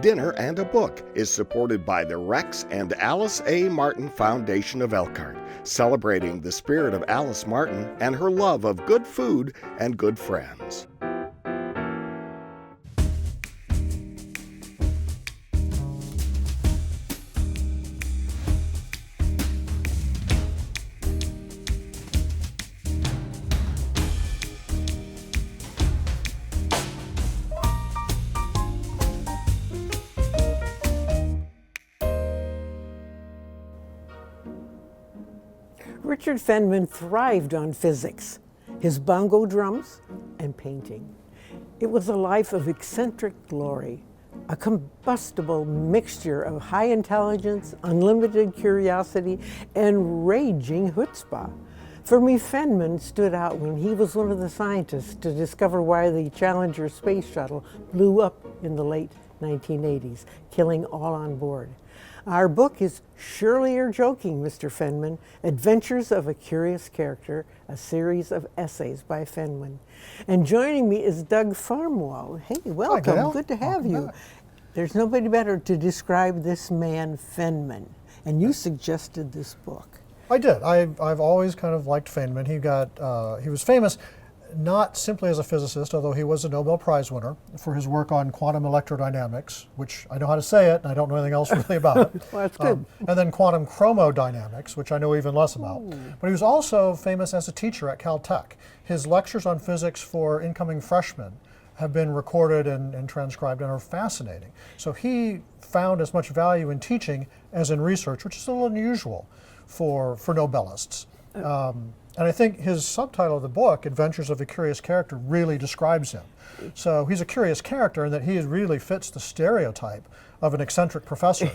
Dinner and a Book is supported by the Rex and Alice A. Martin Foundation of Elkhart, celebrating the spirit of Alice Martin and her love of good food and good friends. Richard Feynman thrived on physics, his bongo drums, and painting. It was a life of eccentric glory, a combustible mixture of high intelligence, unlimited curiosity, and raging chutzpah. For me, Feynman stood out when he was one of the scientists to discover why the Challenger space shuttle blew up in the late 1980s, killing all on board. Our book is Surely You're Joking, Mr. Feynman, Adventures of a Curious Character, a series of essays by Feynman. And joining me is Doug Farmwald. Hey, welcome. Hi, Gail. Good to have Welcome you. back. There's nobody better to describe this man, Feynman. And you suggested this book. I did. I've always kind of liked Feynman. He was famous not simply as a physicist, although he was a Nobel Prize winner for his work on quantum electrodynamics, which I know how to say it, and I don't know anything else really about it. Well, that's good. And then quantum chromodynamics, which I know even less about. Ooh. But he was also famous as a teacher at Caltech. His lectures on physics for incoming freshmen have been recorded and transcribed and are fascinating. So he found as much value in teaching as in research, which is a little unusual for Nobelists. And I think his subtitle of the book, Adventures of a Curious Character, really describes him. So he's a curious character in that he really fits the stereotype of an eccentric professor,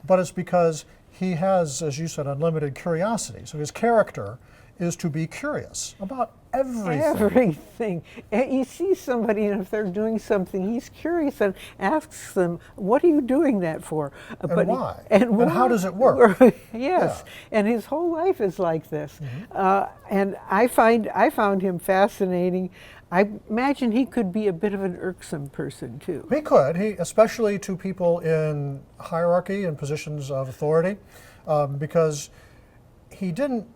but it's because he has, as you said, unlimited curiosity. So his character is to be curious about everything. Everything. And you see somebody, and if they're doing something, he's curious and asks them, "What are you doing that for?" And why? And how does it work? Yes. Yeah. And his whole life is like this. And I found him fascinating. I imagine he could be a bit of an irksome person too. He could, especially to people in hierarchy and positions of authority, because he didn't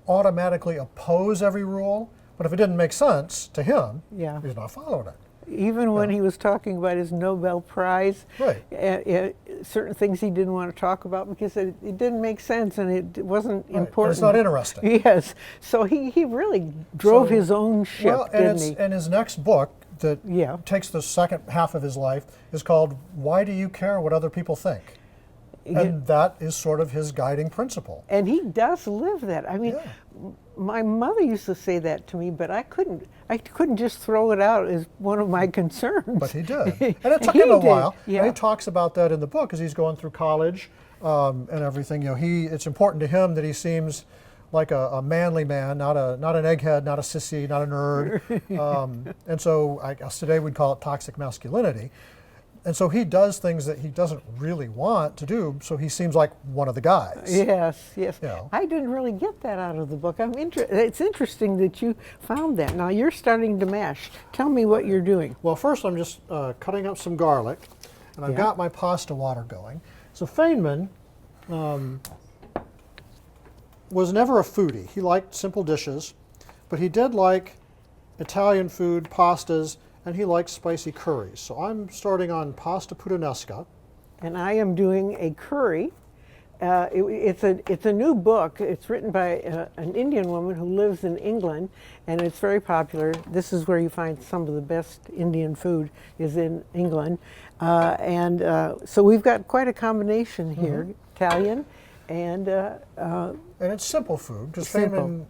automatically oppose every rule, but if it didn't make sense to him, Yeah. he's not following it. Even when he was talking about his Nobel Prize, Right. certain things he didn't want to talk about because it didn't make sense and it wasn't Right. important. It's not interesting. Yes. So he really drove So- his own ship, Well, didn't he? and his next book that Yeah. takes the second half of his life is called Why Do You Care What Other People Think? And that is sort of his guiding principle. And he does live that. I mean, Yeah. my mother used to say that to me, but I couldn't just throw it out as one of my concerns. But he did. And it took him a did, while. yeah. And he talks about that in the book as he's going through college and everything. You know, it's important to him that he seems like a manly man, not an egghead, not a sissy, not a nerd. And so I guess today we'd call it toxic masculinity. And so he does things that he doesn't really want to do, so he seems like one of the guys. Yes, yes. You know. I didn't really get that out of the book. It's interesting that you found that. Now you're starting to mash. Tell me what you're doing. Well, first I'm just cutting up some garlic, and I've got my pasta water going. So Feynman was never a foodie. He liked simple dishes, but he did like Italian food, pastas, and he likes spicy curries. So I'm starting on pasta puttanesca. And I am doing a curry. It's a new book. It's written by an Indian woman who lives in England, and it's very popular. This is where you find some of the best Indian food is in England. So we've got quite a combination here, Italian and And it's simple food, because Simple.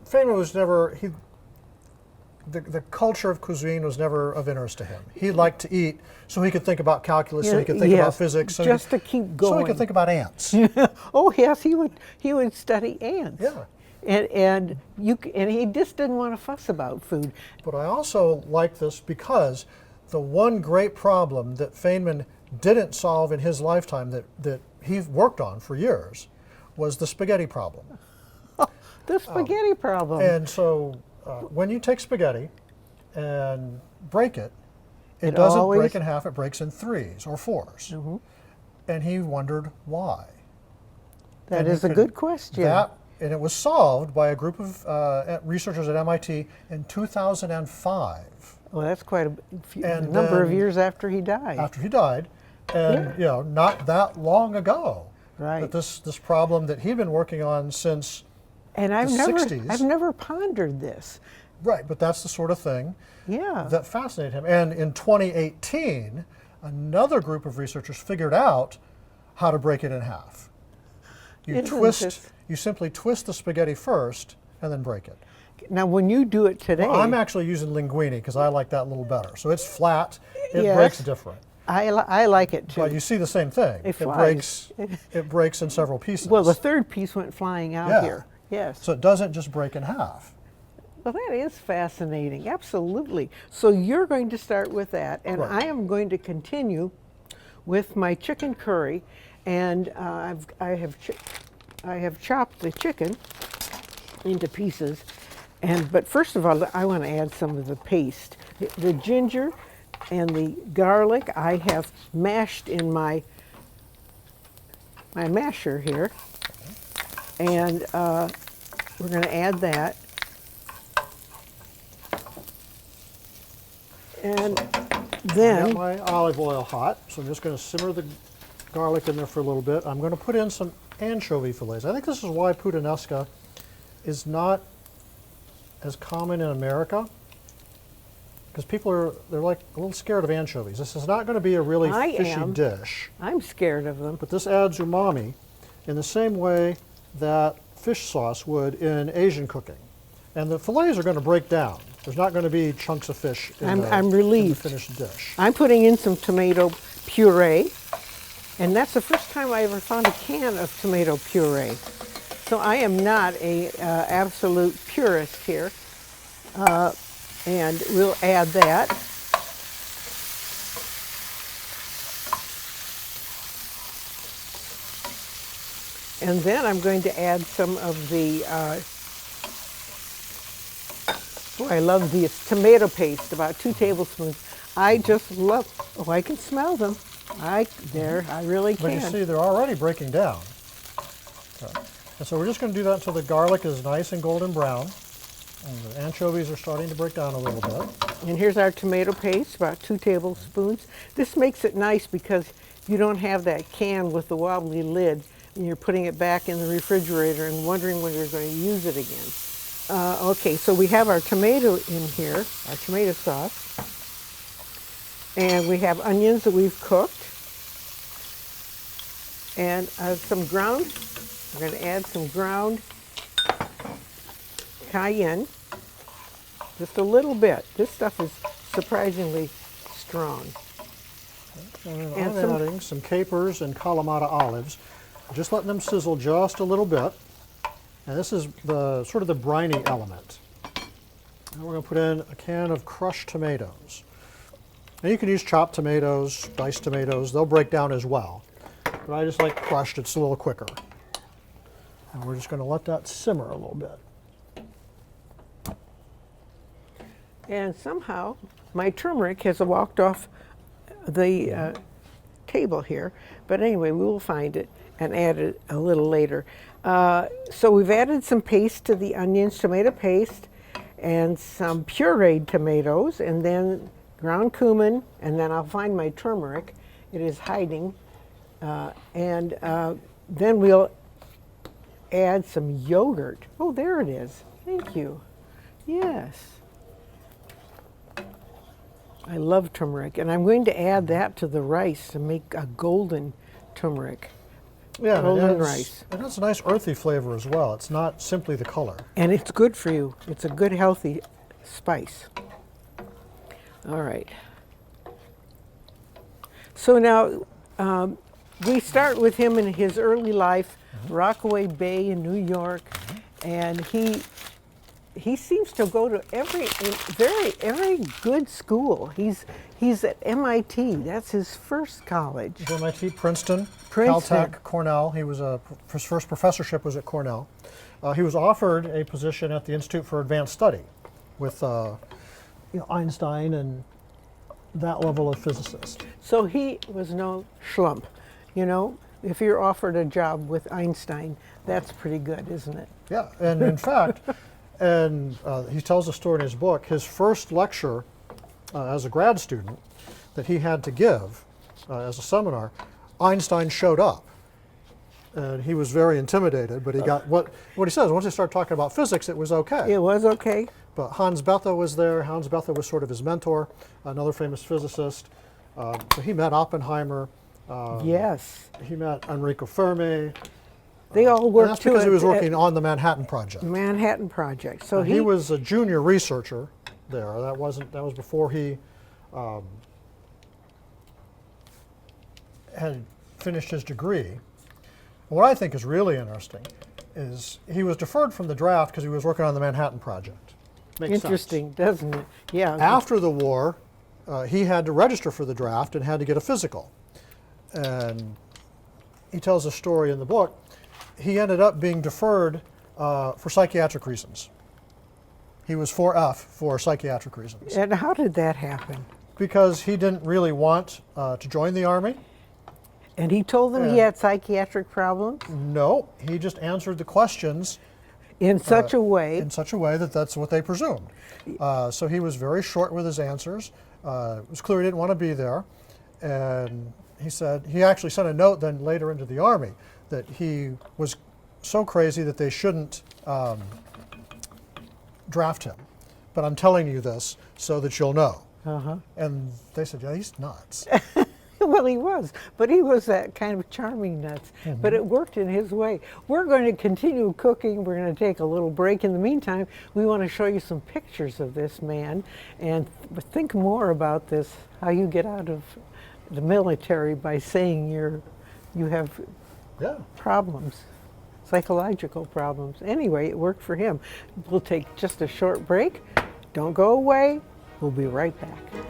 Feynman was never, the culture of cuisine was never of interest to him. He liked to eat so he could think about calculus, so he could think about physics, so just to keep going. so he could think about ants. Oh yes, he would study ants. Yeah. And he just didn't want to fuss about food. But I also like this because the one great problem that Feynman didn't solve in his lifetime that he worked on for years was the spaghetti problem. The spaghetti problem. And so when you take spaghetti and break it, It doesn't break in half, it breaks in 3s or 4s. Mm-hmm. And he wondered why. That is a good question. And it was solved by a group of researchers at MIT in 2005. Well, that's quite a number of years after he died. After he died, and not that long ago. Right. But this problem that he'd been working on since and the 60s. I've never pondered this. Right, but that's the sort of thing that fascinated him. And in 2018, another group of researchers figured out how to break it in half. You simply twist the spaghetti first and then break it. Now, when you do it today... Well, I'm actually using linguine because I like that a little better. So it's flat, it breaks different. I like it too. But you see the same thing. It flies. It breaks in several pieces. Well, the third piece went flying out here. Yes. So it doesn't just break in half. Well, that is fascinating. Absolutely. So you're going to start with that, and I am going to continue with my chicken curry, and I have chopped the chicken into pieces. But first of all, I want to add some of the paste. The ginger and the garlic I have mashed in my masher here. And we're going to add that. And then... I got my olive oil hot, so I'm just going to simmer the garlic in there for a little bit. I'm going to put in some anchovy fillets. I think this is why Puttanesca is not as common in America, because they're like a little scared of anchovies. This is not going to be a really fishy dish. I'm scared of them. But this adds umami in the same way that fish sauce would in Asian cooking. And the fillets are going to break down. There's not going to be chunks of fish in the finished dish. I'm putting in some tomato puree, and that's the first time I ever found a can of tomato puree. So I am not a absolute purist here, and we'll add that. And then I'm going to add some of the, I love this tomato paste, about 2 tablespoons. I just love, I can smell them. I really can. But you see, they're already breaking down. And so we're just going to do that until the garlic is nice and golden brown. And the anchovies are starting to break down a little bit. And here's our tomato paste, about 2 tablespoons. This makes it nice because you don't have that can with the wobbly lid and you're putting it back in the refrigerator and wondering when you're going to use it again. Okay, so we have our tomato in here, our tomato sauce. And we have onions that we've cooked. And some ground, we're going to add some ground cayenne, just a little bit. This stuff is surprisingly strong. And I'm adding some capers and Kalamata olives, just letting them sizzle just a little bit. And this is the sort of the briny element. And we're going to put in a can of crushed tomatoes. And you can use chopped tomatoes, diced tomatoes, they'll break down as well. But I just like crushed, it's a little quicker. And we're just going to let that simmer a little bit. And somehow my turmeric has walked off the table here. But anyway, we will find it and add it a little later. So we've added some paste to the onions, tomato paste, and some pureed tomatoes, and then ground cumin, and then I'll find my turmeric. It is hiding. And then we'll add some yogurt. Oh, there it is. Thank you. Yes. I love turmeric, and I'm going to add that to the rice to make a golden turmeric. Yeah, golden rice. It has a nice earthy flavor as well. It's not simply the color. And it's good for you. It's a good, healthy spice. All right. So now we start with him in his early life, Rockaway Bay in New York, and he seems to go to every good school. He's at MIT. That's his first college. MIT, Princeton, Caltech, Cornell. His first professorship was at Cornell. He was offered a position at the Institute for Advanced Study with Einstein and that level of physicist. So he was no schlump. You know, if you're offered a job with Einstein, that's pretty good, isn't it? Yeah, and in fact, and he tells a story in his book, his first lecture as a grad student that he had to give as a seminar, Einstein showed up. And he was very intimidated, but he got what he says, once he started talking about physics, it was okay. It was okay. But Hans Bethe was there. Hans Bethe was sort of his mentor, another famous physicist. So he met Oppenheimer. Yes. He met Enrico Fermi. They all And worked that's because to he was it working on the Manhattan Project. Manhattan Project. So He was a junior researcher there. That was before he had finished his degree. What I think is really interesting is he was deferred from the draft because he was working on the Manhattan Project. Makes interesting, sense. doesn't it? Yeah. After the war, he had to register for the draft and had to get a physical. And he tells a story in the book. He ended up being deferred for psychiatric reasons. He was 4F for psychiatric reasons. And how did that happen? Because he didn't really want to join the Army. And he told them he had psychiatric problems? No, he just answered the questions In such a way. in such a way that that's what they presumed. So he was very short with his answers. It was clear he didn't want to be there. And he actually sent a note then later into the Army that he was so crazy that they shouldn't draft him. But I'm telling you this so that you'll know. And they said, yeah, he's nuts. Well, he was, but he was that kind of charming nuts. But it worked in his way. We're going to continue cooking. We're going to take a little break. In the meantime, we want to show you some pictures of this man and think more about this, how you get out of the military by saying you have problems, psychological problems. Anyway, it worked for him. We'll take just a short break. Don't go away. We'll be right back.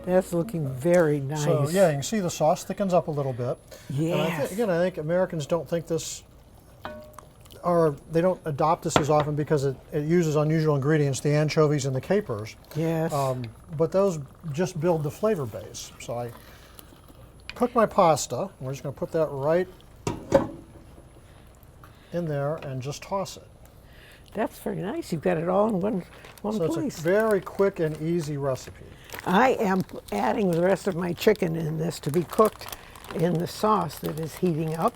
That's looking very nice. So yeah, you can see the sauce thickens up a little bit. Yes. And I think Americans don't think this, or they don't adopt this as often because it uses unusual ingredients, the anchovies and the capers. Yes. But those just build the flavor base. So I cook my pasta. We're just going to put that right in there and just toss it. That's very nice. You've got it all in one So place. it's a very quick and easy recipe. I am adding the rest of my chicken in this to be cooked in the sauce that is heating up.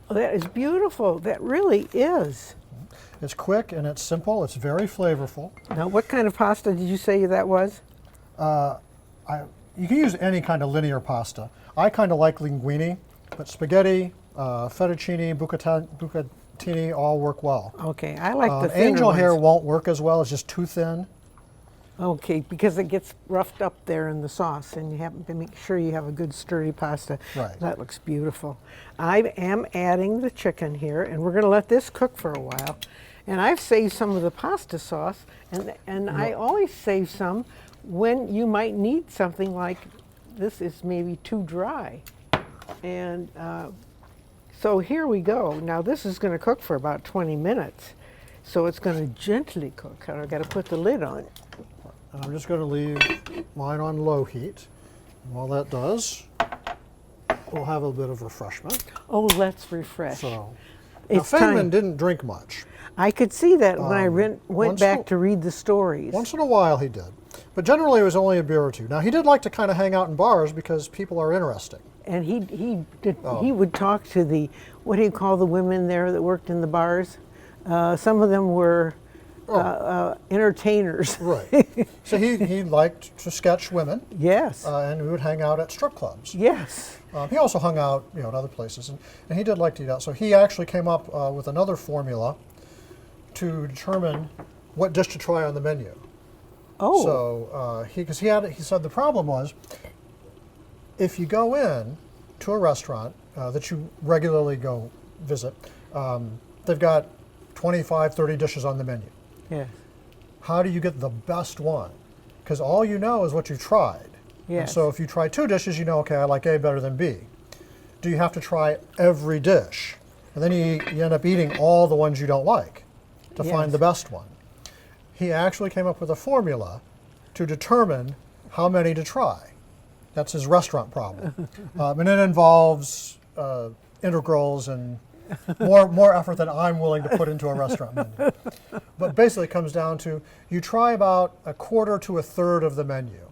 Oh, that is beautiful. That really is. It's quick and it's simple. It's very flavorful. Now, what kind of pasta did you say that was? You can use any kind of linear pasta. I kind of like linguine, but spaghetti, fettuccine, bucatini all work well. Okay, I like the thinner Angel hair ones. won't work as well. It's just too thin. Okay, because it gets roughed up there in the sauce, and you have to make sure you have a good sturdy pasta. Right. That looks beautiful. I am adding the chicken here, and we're going to let this cook for a while. And I've saved some of the pasta sauce, and I always save some when you might need something like this is maybe too dry. And so here we go. Now this is going to cook for about 20 minutes. So it's going to gently cook. I've got to put the lid on. I'm just going to leave mine on low heat. And while that does, we'll have a bit of refreshment. Oh, let's refresh. So, now It's Feynman time. didn't drink much. I could see that when I went once back in- to read the stories. Once in a while he did. But generally it was only a beer or two. Now he did like to kind of hang out in bars because people are interesting. And he would talk to the, what do you call the women there that worked in the bars? Some of them were entertainers. Right. So he liked to sketch women. Yes. And we would hang out at strip clubs. Yes. He also hung out, at other places, and he did like to eat out. So he actually came up with another formula to determine what dish to try on the menu. Oh. So he said the problem was, if you go in to a restaurant that you regularly go visit, they've got 25, 30 dishes on the menu. Yes. How do you get the best one? Because all you know is what you've tried. Yes. And so if you try 2 dishes, okay, I like A better than B. Do you have to try every dish? And then you end up eating all the ones you don't like to find the best one. He actually came up with a formula to determine how many to try. That's his restaurant problem. And it involves integrals and more effort than I'm willing to put into a restaurant menu. But basically it comes down to, you try about 1/4 to 1/3 of the menu.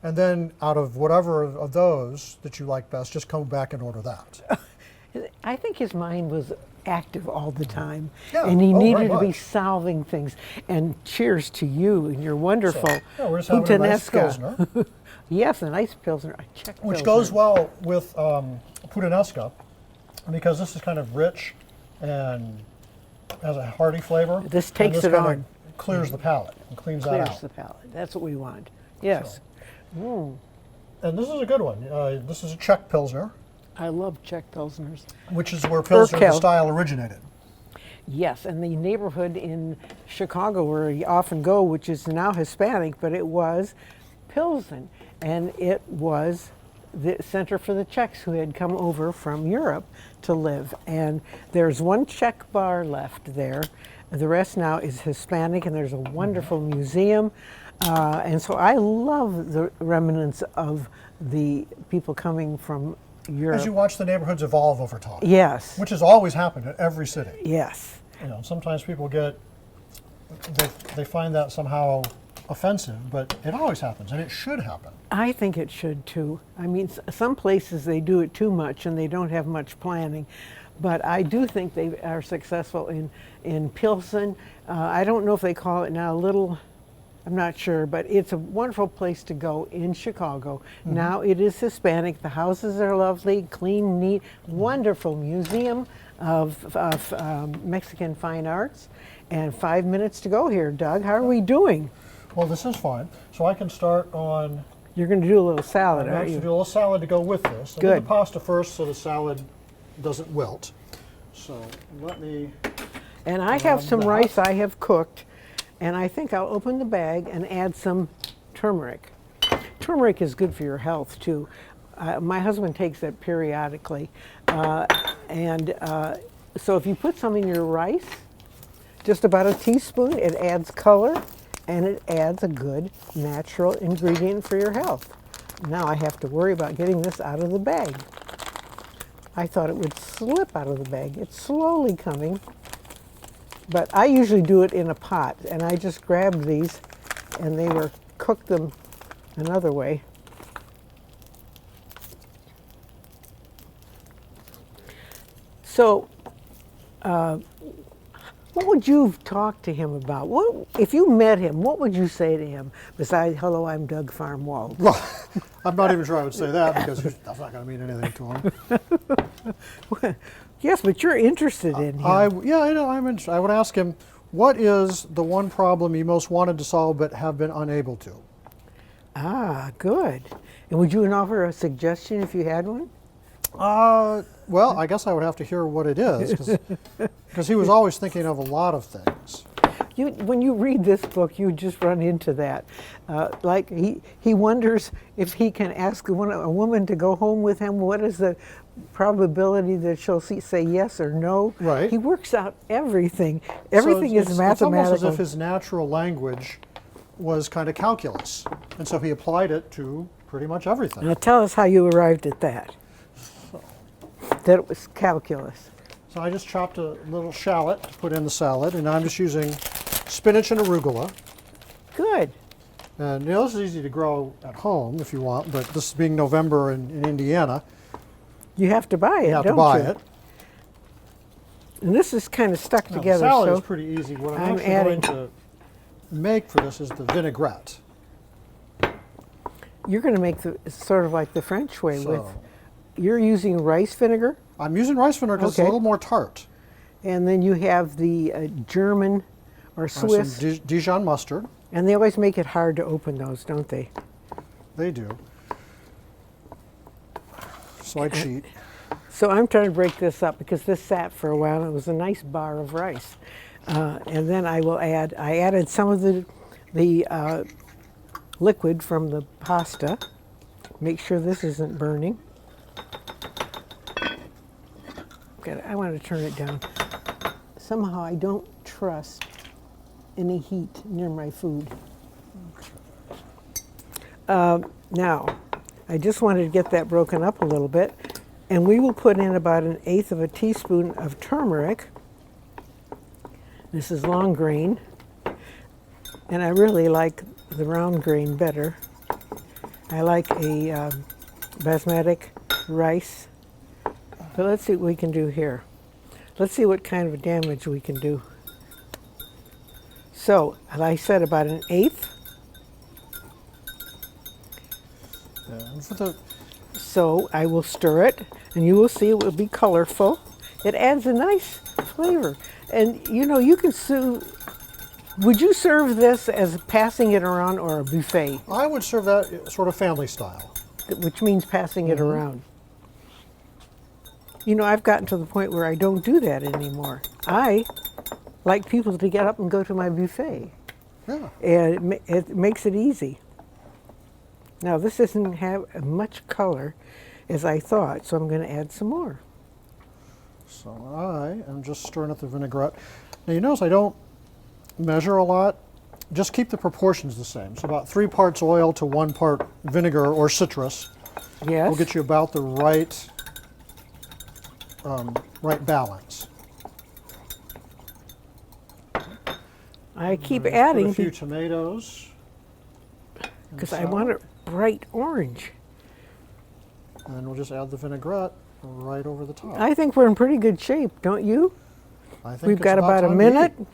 And then out of whatever of those that you like best, just come back and order that. I think his mind was active all the time. Yeah. And he needed very to be much. solving things. And cheers to you and your wonderful We're just having a nice Puttanesca. Pilsner, Yes, a nice Pilsner, a Czech which Pilsner. goes well with Puttanesca, because this is kind of rich and has a hearty flavor. This and takes it kinda on. Clears the palate and cleans that Clears out. the palate. That's what we want. Yes. And this is a good one. This is a Czech Pilsner, I love Czech Pilsners. which is where Pilsner the Urquell. style originated. Yes, and the neighborhood in Chicago where you often go, which is now Hispanic, but it was Pilsen. And it was the center for the Czechs who had come over from Europe to live. And there's one Czech bar left there. The rest now is Hispanic, and there's a wonderful museum. And so I love the remnants of the people coming from Europe. As you watch the neighborhoods evolve over time, Yes, which has always happened in every city. yes. Sometimes people they find that somehow offensive, but it always happens, and it should happen. I think it should too. I mean, some places they do it too much and they don't have much planning. But I do think they are successful in Pilsen. I don't know if they call it now Little, I'm not sure, but it's a wonderful place to go in Chicago. Now it is Hispanic. The houses are lovely, clean, neat, wonderful museum of Mexican fine arts. And 5 minutes to go here, Doug. How are we doing? Well, this is fine. So I can start on. You're going to do a little salad, I'm aren't actually you? do a little salad to go with this. I'll do Good. the pasta first so the salad doesn't wilt. So let me. And I have some that. rice I have cooked, and I think I'll open the bag and add some turmeric. Turmeric is good for your health too. My husband takes it periodically. So if you put some in your rice, just about a teaspoon, it adds color and it adds a good natural ingredient for your health. Now I have to worry about getting this out of the bag. I thought it would slip out of the bag. It's slowly coming. But I usually do it in a pot, and I just grabbed these and they were cooked them another way. So, what would you talk to him about? What, if you met him, what would you say to him besides, hello, I'm Doug Farmwald? Well, I'm not even sure I would say that because that's not going to mean anything to him. Yes, but you're interested in him. I know. I'm interested. I would ask him, what is the one problem you most wanted to solve but have been unable to? Ah, good. And would you offer a suggestion if you had one? Well, I guess I would have to hear what it is, because he was always thinking of a lot of things. When you read this book, you just run into that. Like he wonders if he can ask a woman to go home with him. What is the probability that she'll say yes or no? Right. He works out everything. Everything So is it's mathematical. almost as if his natural language was kind of calculus, and so he applied it to pretty much everything. Now tell us how you arrived at that. That it was calculus. So I just chopped a little shallot to put in the salad, and I'm just using spinach and arugula. Good. And this is easy to grow at home if you want, but this being November in Indiana, You have to buy it, you have don't to buy you? it. And this is kind of stuck Now, together. the salad so is pretty easy. What I'm I'm actually going to make for this is the vinaigrette. You're going to make the sort of like the French way with. So You're using rice vinegar, I'm using rice vinegar because it's a Okay. little more tart. and then you have the German or Swiss, Some Dijon mustard. and they always make it hard to open those, don't they? They do. So I cheat. So I'm trying to break this up because this sat for a while and it was a nice bar of rice. And then I added some of the liquid from the pasta. Make sure this isn't burning. I want to turn it down. Somehow I don't trust any heat near my food. Now, I just wanted to get that broken up a little bit. And we will put in about 1/8 of a teaspoon of turmeric. This is long grain. And I really like the round grain better. I like a basmati rice. But let's see what we can do here. Let's see what kind of damage we can do. So, as I said, about 1/8. And for the So I will stir it, and you will see it will be colorful. It adds a nice flavor. And you know, you can would you serve this as passing it around or a buffet, I would serve that sort of family style. which means passing it around? You know, I've gotten to the point where I don't do that anymore. I like people to get up and go to my buffet, Yeah. and it makes it easy. Now, this doesn't have as much color as I thought, so I'm going to add some more. So I am just stirring up the vinaigrette. Now you notice I don't measure a lot. Just keep the proportions the same. So about 3 parts oil to 1 part vinegar or citrus Yes. will get you about the right balance. I keep Put adding a few tomatoes. because I want it bright orange. And then we'll just add the vinaigrette right over the top. I think we're in pretty good shape, don't you? I think We've it's got about a time to minute, eat.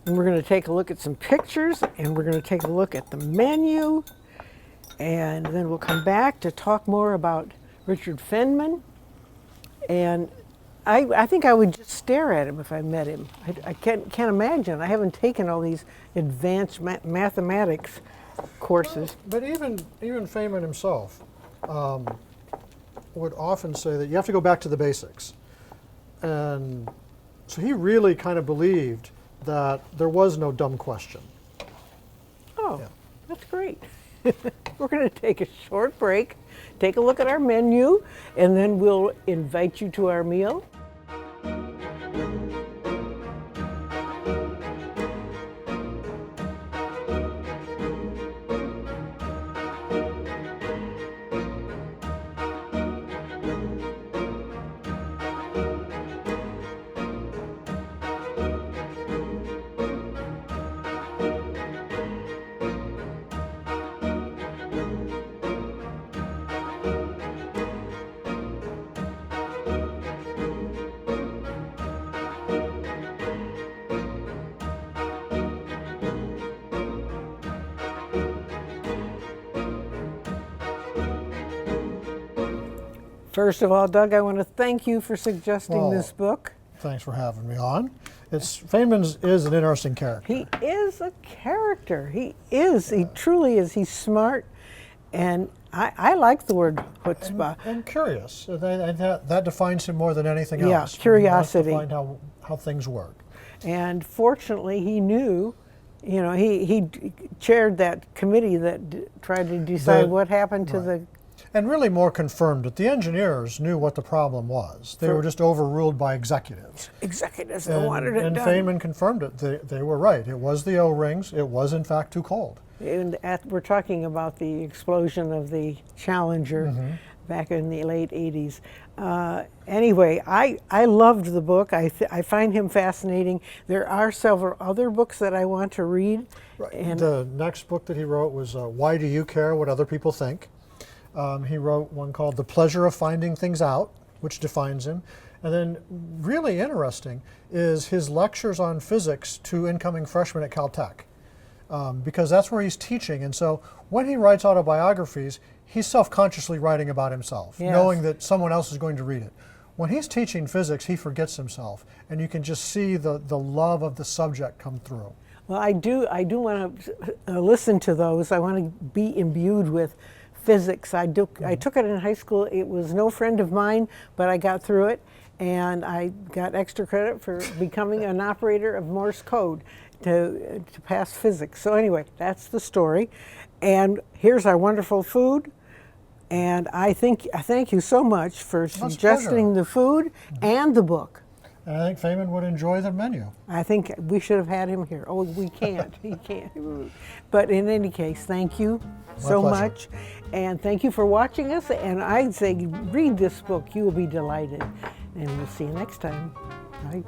and we're going to take a look at some pictures, and we're going to take a look at the menu, and then we'll come back to talk more about Richard Feynman. And I think I would just stare at him if I met him. I can't imagine. I haven't taken all these advanced mathematics courses. But even Feynman himself would often say that you have to go back to the basics. And so he really kind of believed that there was no dumb question. Oh, Yeah. that's great. We're going to take a short break, take a look at our menu, and then we'll invite you to our meal. First of all, Doug, I want to thank you for suggesting this book. Thanks for having me on. Feynman is an interesting character. He is a character. He is. He truly is. He's smart. And I like the word chutzpah. And curious. That defines him more than anything Yeah, else. curiosity. He wants to find how things work. And fortunately, he knew, you know, he chaired that committee that tried to decide what happened to the. And really more confirmed that the engineers knew what the problem was. They were just overruled by executives. Executives that wanted it And done. Feynman confirmed it. They were right. It was the O-rings. It was, in fact, too cold. And we're talking about the explosion of the Challenger back in the late 80s. Anyway, I loved the book. I find him fascinating. There are several other books that I want to read. Right. And The next book that he wrote was Why Do You Care What Other People Think? He wrote one called The Pleasure of Finding Things Out, which defines him. And then really interesting is his lectures on physics to incoming freshmen at Caltech. because that's where he's teaching. And so when he writes autobiographies, he's self-consciously writing about himself, Yes. knowing that someone else is going to read it. When he's teaching physics, he forgets himself, and you can just see the love of the subject come through. Well, I do want to listen to those. I want to be imbued with physics. I took it in high school. It was no friend of mine, but I got through it, and I got extra credit for becoming an operator of Morse code to pass physics. So anyway, that's the story. And here's our wonderful food. And I thank you so much for suggesting the food and the book. And I think Feynman would enjoy the menu. I think we should have had him here. Oh, we can't. He can't. But in any case, thank you so much. And thank you for watching us. And I'd say read this book. You will be delighted. And we'll see you next time. Bye.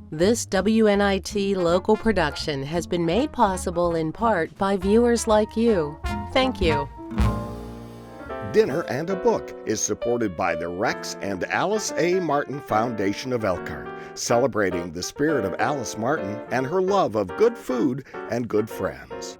This WNIT local production has been made possible in part by viewers like you. Thank you. Dinner and a Book is supported by the Rex and Alice A. Martin Foundation of Elkhart, celebrating the spirit of Alice Martin and her love of good food and good friends.